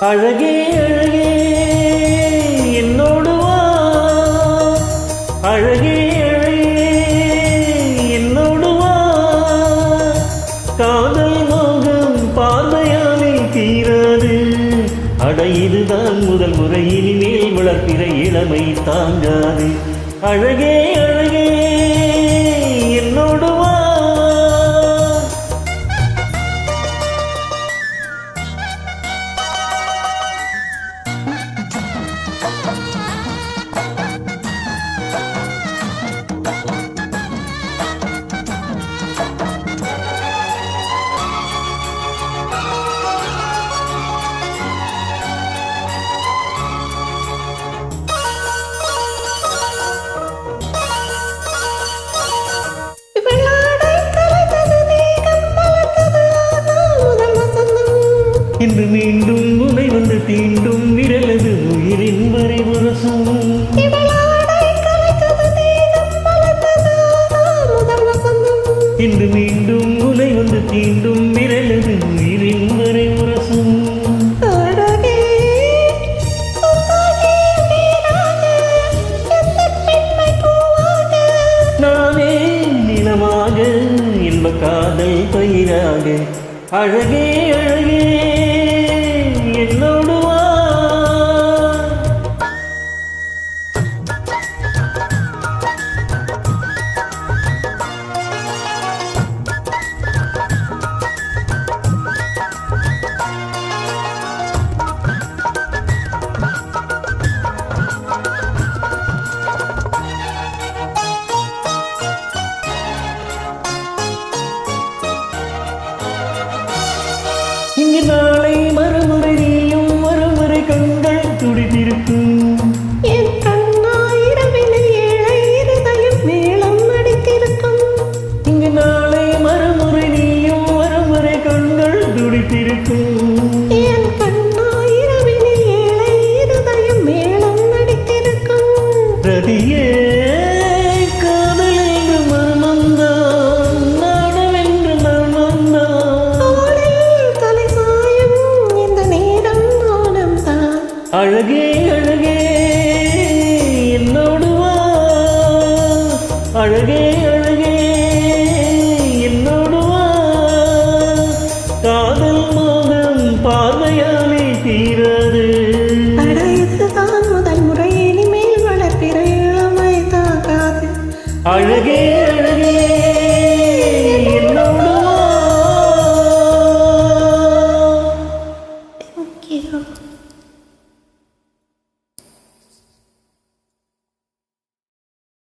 அழகே அழகே என்னோடு வா, அழகே அழகே என்னோடு வா, காதல் மோகம் பார்வையாலே தீராது. அட இதுதான் முதல் முறை, இனிமேல் வளர்ப்பிற இளமை தாங்காது. அழகே அழகே என்னோடு வா. இன்று மீண்டும் உனை வந்து தீண்டும் விரலது உயிரின் வரை உரசும். இன்று மீண்டும் உனை வந்து தீண்டும் விரலது உயிரின் வரை உரசும். நானே நிலமாக இன்ப காதல் பயிராக. அழகே அழகே என்னோடு வா. இங்கு நாளை மறுமுறை நீயும் மறுமுறை கண்கள் துடித்திருக்கும். என் கண்ணாயிரவினை ஏழை இருதயம் மேளம் அடித்திருக்கும். இங்கு நாளை மறுமுறை நீயும் மறுமுறை கண்கள் துடித்திருக்கும். என் கண்ணாயிரவினை ஏழை இருதயம் மேளம் அடித்திருக்கும். ரதியே காதல் என்று மர்மந்தான், நாடம் என்று மர்மந்தான். தலை சாயும் இந்த நேரம் நாணம் தான். அழகே அழகே என்னோடு வா, அழகே அழகே என்னோடு வா, காதல் மோகம் பார்வையாலே தீராது. இதுதான் முதல் முறை, இனிமேல் வளர்ப்பிற இளமை தாக்காது. அழகே அழகே என்னோடு வா. Thank you.